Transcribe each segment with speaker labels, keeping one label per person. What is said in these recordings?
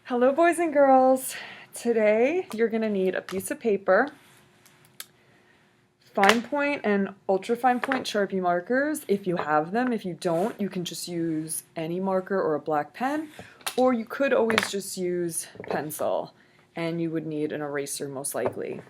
Speaker 1: Hello, boys and girls. Today you're going to need a piece of paper, fine point and ultra fine point Sharpie markers if you have them. If you don't, you can just use any marker or a black pen, or you could always just use pencil, and you would need an eraser most likely.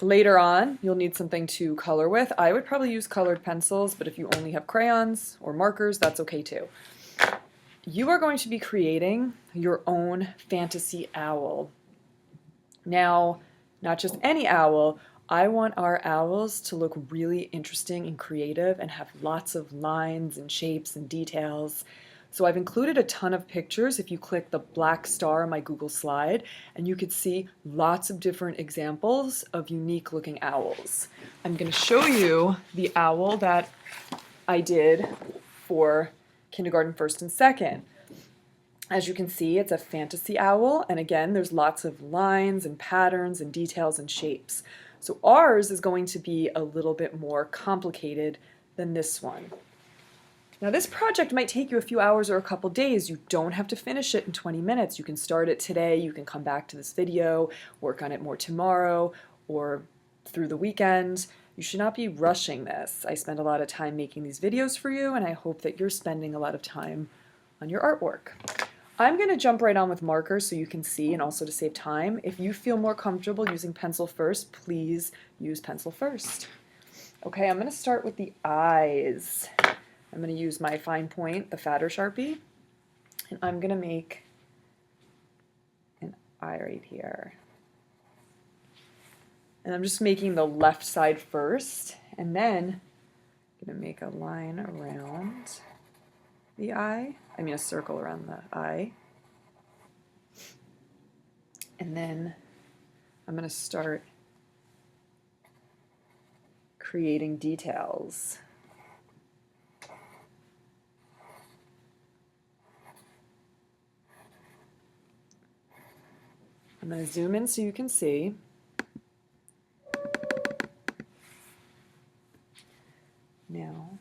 Speaker 1: Later on, you'll need something to color with. I would probably use colored pencils, but if you only have crayons or markers, that's okay too. You are going to be creating your own fantasy owl. Now, not just any owl, I want our owls to look really interesting and creative and have lots of lines and shapes and details. So I've included a ton of pictures if you click the black star on my Google slide, and you could see lots of different examples of unique looking owls. I'm going to show you the owl that I did for kindergarten first and second. As you can see, it's a fantasy owl, and again, there's lots of lines and patterns and details and shapes. So ours is going to be a little bit more complicated than this one. Now this project might take you a few hours or a couple days. You don't have to finish it in 20 minutes. You can start it today, you can come back to this video, work on it more tomorrow, or through the weekend. You should not be rushing this. I spend a lot of time making these videos for you, and I hope that you're spending a lot of time on your artwork. I'm going to jump right on with markers so you can see and also to save time. If you feel more comfortable using pencil first, please use pencil first. Okay, I'm going to start with the eyes. I'm going to use my fine point, the fatter Sharpie, and I'm going to make an eye right here. And I'm just making the left side first, and then I'm going to make a line around the eye. I mean a circle around the eye. And then I'm going to start creating details. I'm going to zoom in so you can see. Now,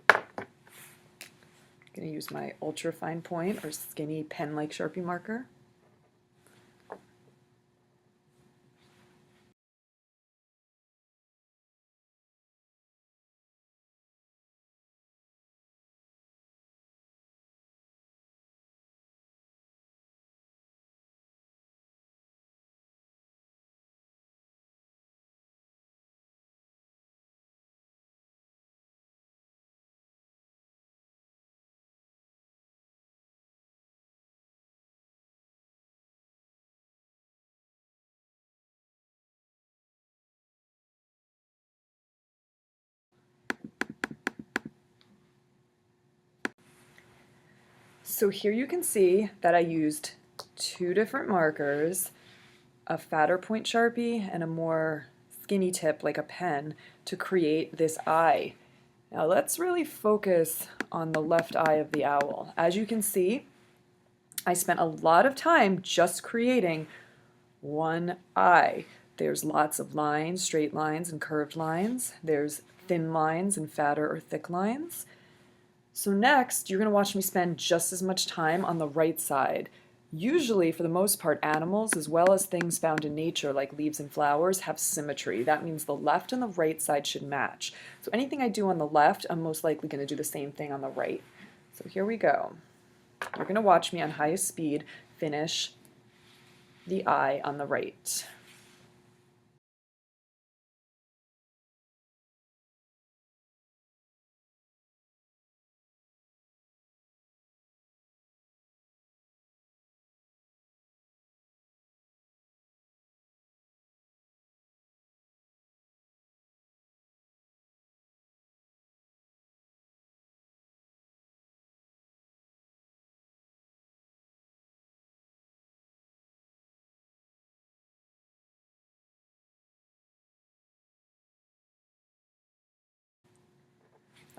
Speaker 1: I'm going to use my ultra fine point or skinny pen-like Sharpie marker. So here you can see that I used two different markers, a fatter point Sharpie and a more skinny tip like a pen, to create this eye. Now let's really focus on the left eye of the owl. As you can see, I spent a lot of time just creating one eye. There's lots of lines, straight lines and curved lines. There's thin lines and fatter or thick lines. So next, you're going to watch me spend just as much time on the right side. Usually, for the most part, animals, as well as things found in nature like leaves and flowers, have symmetry. That means the left and the right side should match. So anything I do on the left, I'm most likely going to do the same thing on the right. So here we go. You're going to watch me on highest speed finish the eye on the right.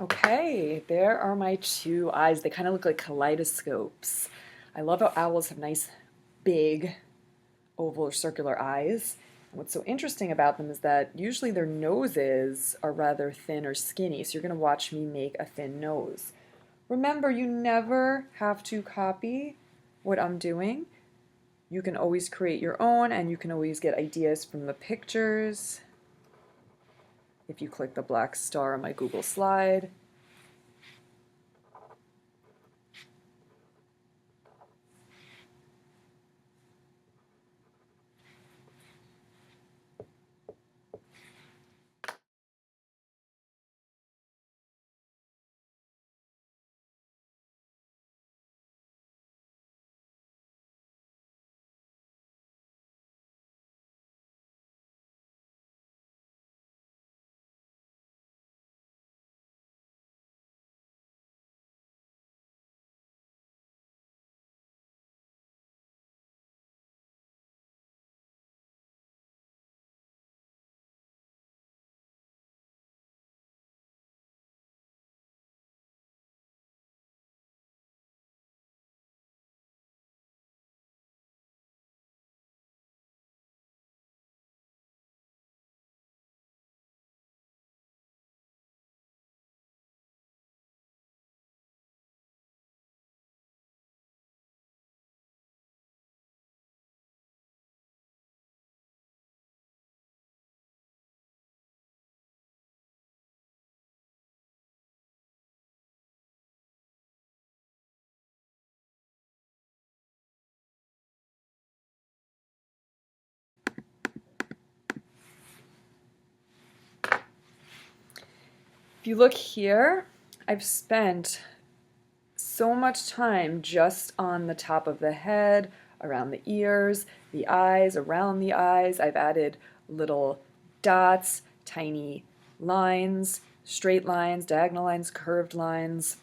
Speaker 1: Okay, there are my two eyes. They kind of look like kaleidoscopes. I love how owls have nice, big, oval or circular eyes. What's so interesting about them is that usually their noses are rather thin or skinny, so you're going to watch me make a thin nose. Remember, you never have to copy what I'm doing. You can always create your own, and you can always get ideas from the pictures. If you click the black star on my Google slide. If you look here, I've spent so much time just on the top of the head, around the ears, the eyes, around the eyes. I've added little dots, tiny lines, straight lines, diagonal lines, curved lines,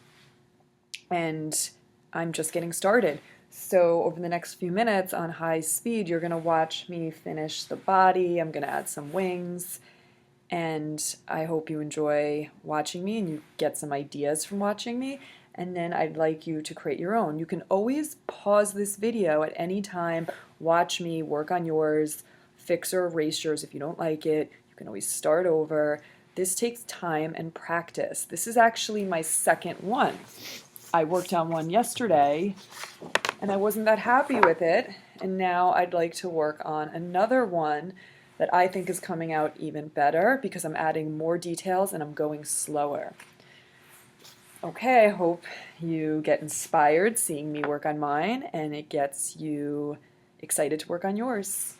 Speaker 1: and I'm just getting started. So over the next few minutes on high speed, you're going to watch me finish the body. I'm going to add some wings, and I hope you enjoy watching me and you get some ideas from watching me. And then I'd like you to create your own. You can always pause this video at any time, watch me work on yours, fix or erase yours if you don't like it. You can always start over. This takes time and practice. This is actually my second one. I worked on one yesterday and I wasn't that happy with it, and now I'd like to work on another one that I think is coming out even better because I'm adding more details and I'm going slower. Okay, I hope you get inspired seeing me work on mine and it gets you excited to work on yours.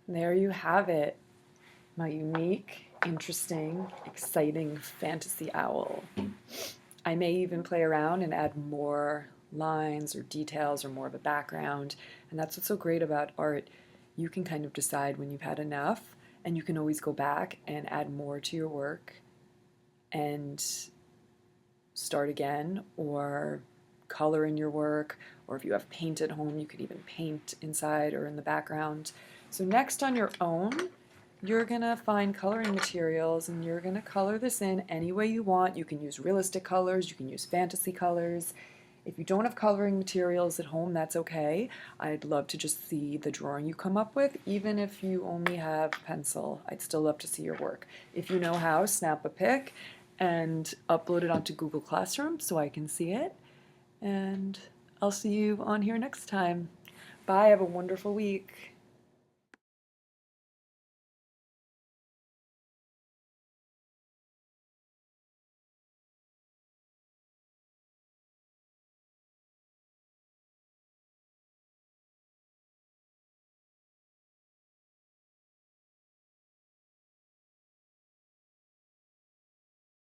Speaker 1: There you have it, my unique, interesting, exciting fantasy owl. I may even play around and add more lines or details or more of a background, and that's what's so great about art. You can kind of decide when you've had enough and you can always go back and add more to your work and start again, or color in your work, or if you have paint at home, you could even paint inside or in the background. So next on your own, you're gonna find coloring materials and you're gonna color this in any way you want. You can use realistic colors, you can use fantasy colors. If you don't have coloring materials at home, that's okay. I'd love to just see the drawing you come up with, even if you only have pencil. I'd still love to see your work. If you know how, snap a pic and upload it onto Google Classroom so I can see it. And I'll see you on here next time. Bye, have a wonderful week.